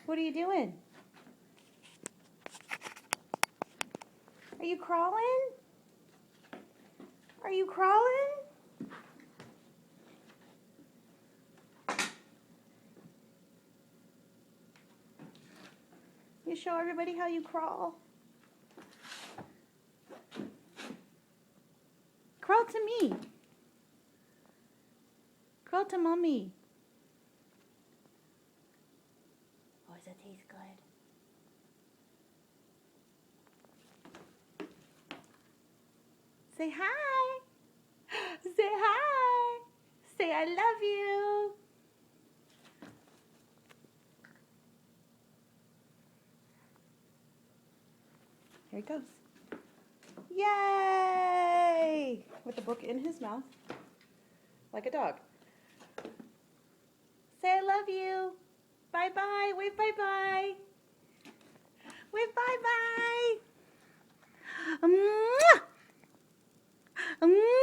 What are you doing? Are you crawling? Are you crawling? You show everybody how you crawl. Crawl to me. Crawl to mommy. Oh, does that taste good? Say hi. Say hi. Say I love you. Here he goes. Yay! With the book in his mouth, like a dog. Say I love you. Bye-bye. Wave bye-bye. Wave bye-bye. Mwah! Mwah!